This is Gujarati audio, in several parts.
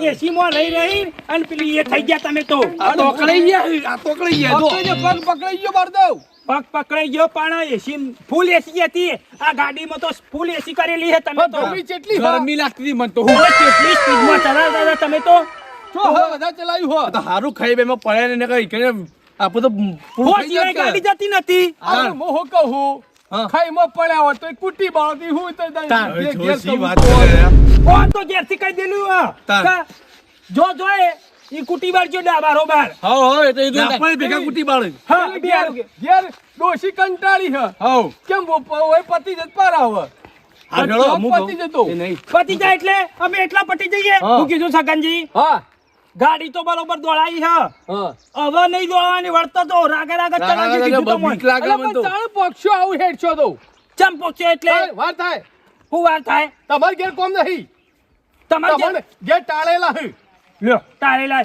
એસી માં રહી અને પેલી એ થઈ ગયા તમે તો પકડાઈ ગયા પગ પકડાઈ ગયો બારદવ પગ પકડાઈ ગયો પણ એસી ફૂલ એસી હતી આ ગાડીમાં તો ફૂલ એસી કરેલી છે તમે તો ગરમી લાગતી મન તો કેટલી સ્પીડમાં ચલાવતા હતા તમે તો બધા ચલાવ્યું હો તો હારું ખાઈ બેમાં પડે ને કઈ કે આપો તો પૂરું થઈ જાય ગાડી જતી નથી હું કહું ખાઈ માં પડ્યા હોય તો કુટી બાળતી હું તો કોણ તો ઘેરથી કહી દેલું જો ઈ કુટી બાર જો ડાબારો બાર હા એ તો ઈ આપણે ભેગા કુટી બાળ હા ઘેર ડોશી કંટાળી હ હા કેમ ઓય પતિ જત પાર આવ આ ગળો પતિ જતો નહીં પતિ જાય એટલે અમે એટલા પટી જઈએ હું કીધું સગનજી હા ગાડી તો બરોબર દોડાઈ હ હવે નહીં દોડવાની વળતો તો રાગે ચલાવી દીધું તો બીક લાગે મન તો ચાલ પોક્ષો આવું હેડશો તો ચમ પોક્ષો એટલે વાર થાય હું વાર થાય તમાર ઘેર કોમ નહીં તમાર ઘેર ટાળેલા હે લ્યો ટાળેલા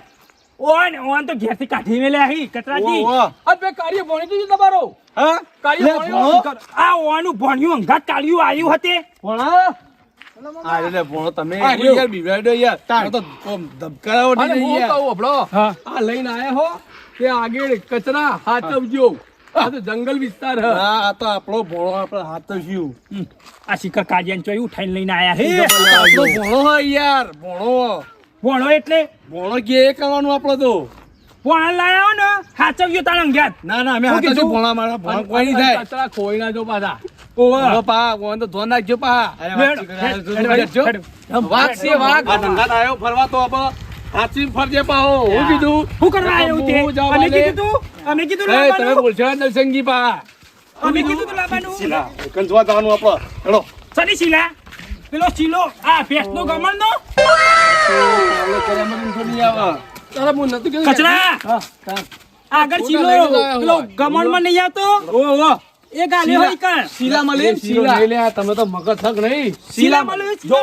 ઓન તો ઘેરથી કાઢી મેલ્યા હી કતરાજી આ બે કાર્ય ભણી દીધું તમારો હા કાર્ય ભણ્યો આ ઓનું ભણ્યું અંગાત કાળ્યું આવ્યું હતે ભણા આ લે ભણો તમે યાર બિવાડો યાર તો ધબકારા ઉડી નહીં યાર હું કહું આપણો આ લઈને આયા હો કે આગળ કચરા હાથવજો આ તો જંગલ વિસ્તાર હે હા આ તો આપણો ભણો આપણે હાથવ્યું આ શિખર કાજિયાન ચોય ઉઠાઈને લઈને આયા હે આપણો ભણો હે યાર ભણો એટલે ભણો કે કરવાનું આપણો તો ભણા લાયા ને હાચવ્યો તાણ અંગાત ના અમે હાચવ્યું ભણા મારા ભણ કોઈ નહીં થાય કચરા ખોઈ ના જો પાછા ઓવા પા કોણ તો ધોન નાખજો પા વાઘ આ ધંધા આયો ફરવા તો અબ હાચી ફરજે પાહો હું કીધું હું કરવા આવ્યો તે અમે કીધું તમે બોલશો નરસંગી પા અમે કીધું તો લાવવાનું શીલા કંજવા જવાનું આપણો હેડો સની શીલા પેલો શીલો આ ભેંસનો ગમણ નો ચાલો કરમન થોડી આવા તારા મુ નતું કે કચરા આગળ શીલો પેલો ગમણ માં નહીં આવતો ઓ એ ગાલે હોય કણ શીલા મળે શીલા લઈ લે તમે તો મગજ થક નહીં શીલા મળે જો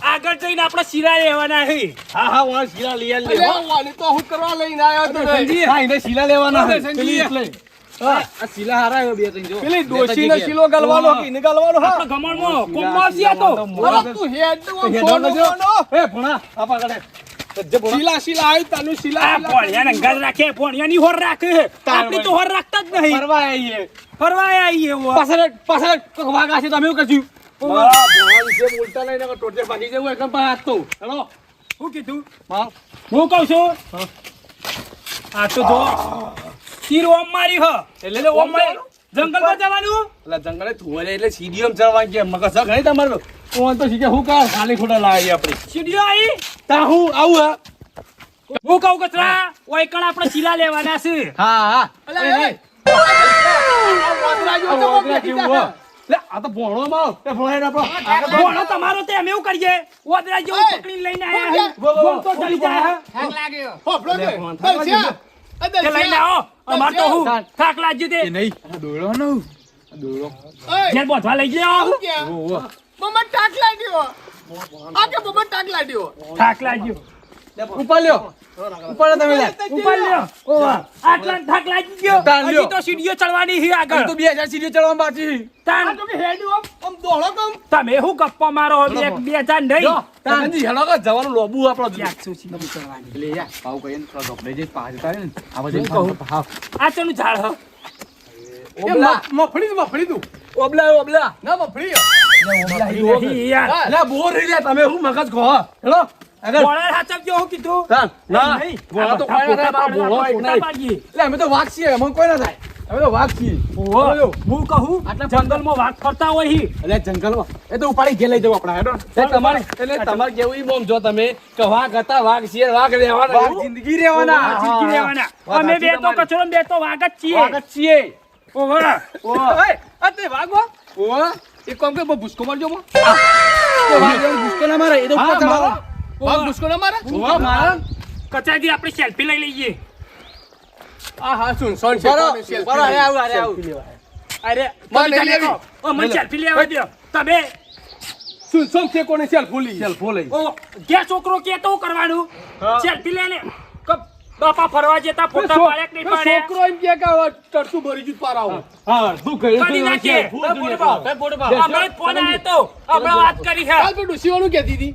આગળ જઈને આપણે શીલા લેવાના છે હા વા શીલા લઈ લે વાલી તો હું કરવા લઈને આયો તો સંજી હા એને શીલા લેવાના છે સંજી એટલે આ શીલા હારા બે ત્રણ જો પેલી ડોશી ને શીલો ગલવાનો કે ને ગલવાનો હા આપણે ગમણ માં કોમ્બોસિયા તો અરે તું હેડ નો એ ભણા આપા કડે શીલા આવી તાનું શીલા ભણ્યા ને ગલ રાખે ભણ્યા ની હોર રાખે આપણી તો હોર રાખતા જ નહીં ફરવા આવીએ પાછળ વાગા છે તમે એવું કરશું ભગવાન છે બોલતા નહીં ને ટોટે ભાગી જવું એકદમ પાસ તો હેલો હું કીધું હું કહું છું આ તો જો તીર ઓમ મારી હ એટલે ઓમ મારી જંગલમાં જવાનું એટલે જંગલે થુવાલે એટલે સીડીઓમ ચડવા કે મગજ ઘણી તમારો કોણ તો શીખે હું કા ખાલી ખોટા લાવી આપણી સીડીઓ આવી તા હું આવું હું કહું કચરા ઓય કણ આપણે શીલા લેવાના છે હા આ તો ભણો માં ભણો તમારો તે અમે એવું કરીએ ઓદરા જેવું પકડીને લઈને આયા બોલ તો ચડી જાય થાક લાગ્યો કે લઈને આવો અમાર તો હું થાક લાગ્યો તે નહીં દોડો નો દોડો જેલ બોધવા લઈ જાવ મમ્મા ટાક લાગ્યો આ કે મમ્મા ટાક લાગ્યો થાક લાગ્યો ઉપર લ્યો ઉપર તમે લે ઉપર લ્યો ઓવા આટલા થાક લાગી ગયો હજી તો સીડીઓ ચડવાની છે આગળ તો 2000 સીડીઓ ચડવા બાકી તાન તો કે હેડ આમ દોડો કમ તમે હું ગપ્પા મારો 2000 નહીં તાન જી હેલો કે જવાનું લોબુ આપણો 100 સીડીઓ ચડવાની એટલે યાર પાઉ કહીને તો ગપડે જે પાછ તારે ને આ બધું કહું હા આ ચનું ઝાડ હ ઓબલા મફળી તું ઓબલા ના મફળી ઓબલા યાર લે બોર રહી લે તમે હું મગજ કહો હેલો બોળા હાચવજો હું કીધું ના બોળા તો કોઈ ના થાય બોળો એક નહીં એટલે અમે તો વાઘ છીએ અમે કોઈ ના થાય અમે તો વાઘ છીએ હું કહું આટલા જંગલમાં વાઘ ફરતા હોય હી એટલે જંગલમાં એ તો ઉપાડી ઘે લઈ જવું આપણે હેડો તમારે એટલે તમારે કેવું ઈ મોમ જો તમે કે વાઘ હતા વાઘ છીએ વાઘ રહેવાના જિંદગી રહેવાના અમે બે તો કચરો બે તો વાઘ જ છીએ ઓવા આ તે વાઘો ઓવા એક કામ કે ભૂસકો મારજો મો વાઘ ભૂસકો ના મારે એ તો ઉપર ચડાવો વાઘ ભૂસકો ના મારે ઓવા મારા કચાજી આપણે સેલ્ફી લઈ લઈએ હા સુન સોન છે બરો આવ અરે મને સેલ્ફી લેવા દો તમે સુન છે કોને સેલ્ફી લઈ ઓ કે છોકરો કે તો કરવાનું સેલ્ફી લે લે બાપા ફરવા જતા ફોટા પાડ્યા કે નહીં પાડ્યા છોકરો એમ કે હવે ટરતું ભરી જુ પાર આવું હા તું કરી કહ્યું નાખીએ. હમણાં ફોન આવ્યો તો હમણાં વાત કરી છે કાલ પેલું ડોશીવાળું કહેતી હતી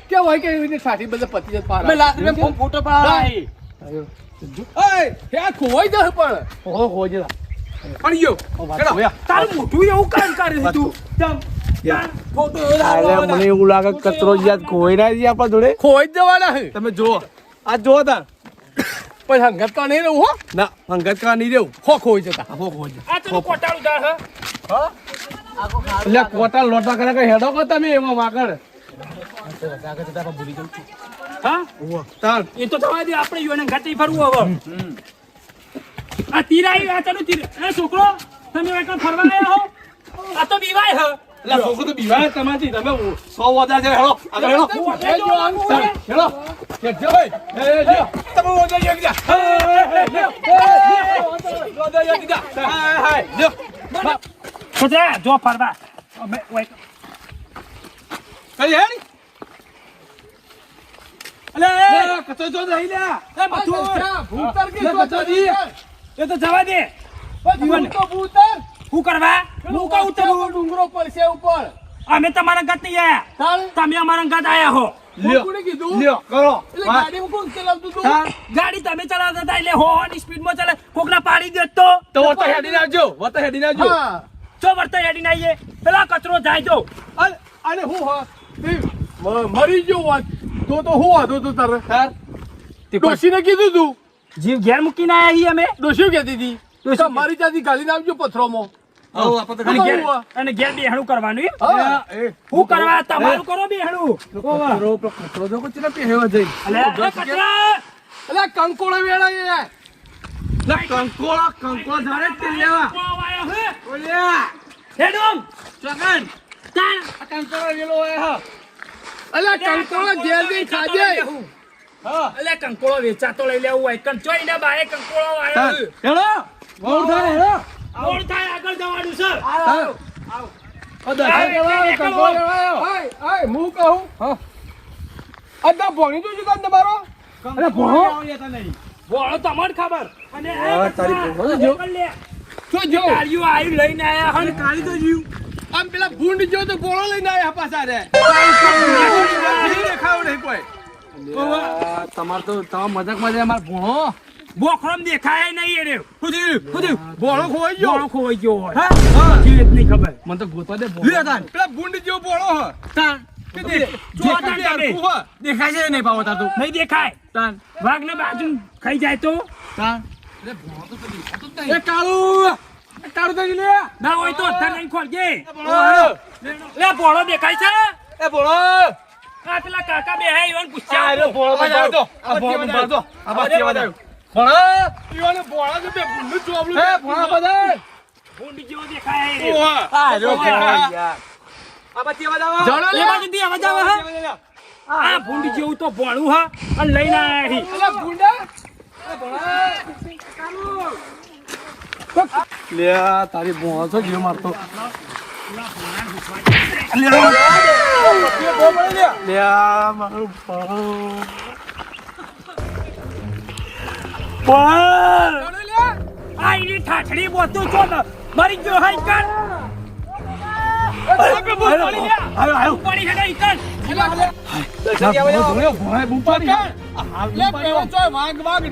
કે હોય કે એવી રીતે સાથી બધા પતિ જત પાર મેં લાખ રૂપિયા ફોટો પાડી હે ખોવાઈ જશે પણ ખોવાઈ જશે પણ ગયો તારું મોઢું એવું કામ કરે છે તું ફોટો મને એવું લાગે કચરો યાદ ખોઈ ના છે આપણા જોડે ખોવાઈ જ જવાના છે તમે જુઓ આ જુઓ તાર પણ હંગત કા નહીં રહું હો ના અંગત કા નહીં રહેવું હો ખોવાઈ જતા આ તો કોટાળું દાળ હે એટલે કોટા લોટા કરે કે હેડો કો તમે એમાં માકડ હા તાર એ તો થવા દે આપણે યુવાને ઘાટી ફરવું હવે આ તીરાઈ આ ચાલુ તીર એ છોકરો તમે એકવાર ફરવા આવ્યા હો આ તો બીવાય હે એટલે છોકરો તો બીવાય તમારથી તમે 100 વધારે છે હેડો આગળ હેડો હેડો કે જો ભાઈ તમે ઓજા જઈ ગયા ઓજા જઈ ગયા હાય લ્યો ખોજા જો ફરવા અમે ઓય કઈ હેડ અલે કચો જો રહી લ્યા એ બધું ભૂતર કે કચો જી એ તો જવા દે ભૂતર હું કરવા હું કહું ઉતરવું ડુંગરો પડશે ઉપર અમે તમારા ઘાટ નહીં આયા ચાલ તમે અમારા ઘાટ આયા હો કોણે કીધું લ્યો કરો એટલે ગાડીમાં કોણ ચલાવતું તું ગાડી તમે ચલાવતા હતા એટલે હોવાની સ્પીડમાં ચાલે કોકના પાડી દે તો તો હેડી નાખજો વતો હેડી નાખજો હા જો વર્તા હેડી નાઈએ પેલા કચરો જાય જો અને હું હા મરી ગયો હોત તો હું હતો તો તારે ડોશીને કીધું તું જીવ ઘેર મૂકીને આયા છીએ અમે ડોશી કહેતી હતી તો મારી ત્યાંથી ગાલી નાખજો પથરોમાં અને ઘેર બેહણું કરવાનું એમ? હા હું કરવા તમારું કરો બેહણું કચરો જો કચરો પહેવા જઈ અલે એ કચરા એટલે કંકોળો વેળા કંકોળા ધારે તે લેવા કોણ આયો હે? ઓલ્યા હેડું ચકન તાણ કંકોળા વેલો આયા એટલે કંકોળો જેલથી ખાજે હા અલે કંકોળો વેચાતો લઈ લેવું હોય કંચોઈ ને બાએ કંકોળો આયો છે. હેડો બહુ થાય હેડો મોડ થાય આગળ જવાનું છે હું કહું અદા ભણી જોજો તને તમારો અરે ભણો બોલો તમને ખબર અને તારી ભણો જો. શું જો કાળિયું આયુ લઈને આયા હન કાળી તો જીવ આમ પેલા ભૂંડ જો તો બોળો લઈને આયા પાછા રે દેખાવ નહીં કોઈ તમાર તો મજાકમાં જાય અમાર ભણો બોખરમ દેખાય નહીં એરે બોળો ખોવાઈ ગયો બોળો ખોવાઈ ગયો હોય હા જીવ જ નહીં ખબર મને તો ગોતવા દે લે તાન પેલા ભૂંડ જેવો બોળો હ તાન જો તાન તમે. દેખાય છે નહીં પાવો તાર તો નહીં દેખાય તાન વાઘને બાજુ ખાઈ જાય તો તાન એ કાળુ તો લે ના હોય તો અત્યારે લઈને ખોલજે લે બોળો દેખાય છે એ ભણો આ પેલા કાકા બે હે ઈવન પૂછ્યા અરે ભણો બાજો આ ભણો બાજો આ બાજી બાજો ભણો ઈવાને બોળા જો બે ભૂંડ ચોબલું એ ભણો બધા ભૂંડી જેવો દેખાય એ. આ જો યાર આ બાજી બાજો જણો એ બાજુથી અવાજ આવે હે? આ ભૂંડી જેવું તો ભોણું હા અને લઈને આયા હી. પેલા ભૂંડા લે તારી ભણો છો જીવ મારતો લે મારું ભણો આ એની ઠાઠડી બોતું છો ને મરી ગયો હઈ કર પડી છે નહીં કર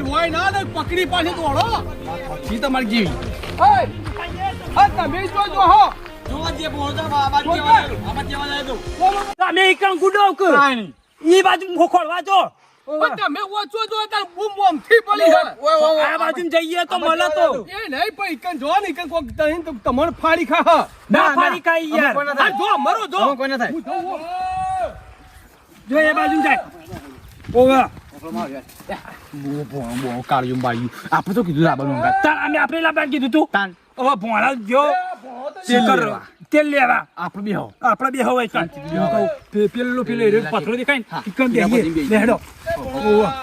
વાય ના ને પકડી પાછી દોડો તમારી જેવી તમે જોજો હો તમે ઈકણ ગુડો કે ઈ બાજુ ખોખોળવા જો પણ તમે ઓછો જો તાર બૂમ બૂમ થી પડી હે આ બાજુ જઈએ તો મળે તો એ નહીં પણ ઈકન જો ને ઈકન કોક તહીન તો તમને ફાડી ખા ના ફાડી કાઈ યાર આ જો મરો જો કોઈ ના થાય જો એ બાજુ જાય ઓવા કાળિયું બાળ્યું આપણે તો કીધું લાવવાનું તાર અમે આપણે લાવવાનું કીધું તું તાન હવે ભોળા જો તેલ લેવા આપણે બે હો આપણે બે હોય કાંતિ પેલો પથરો દેખાય ને ઈકણ બેહીએ લેડો ઓવા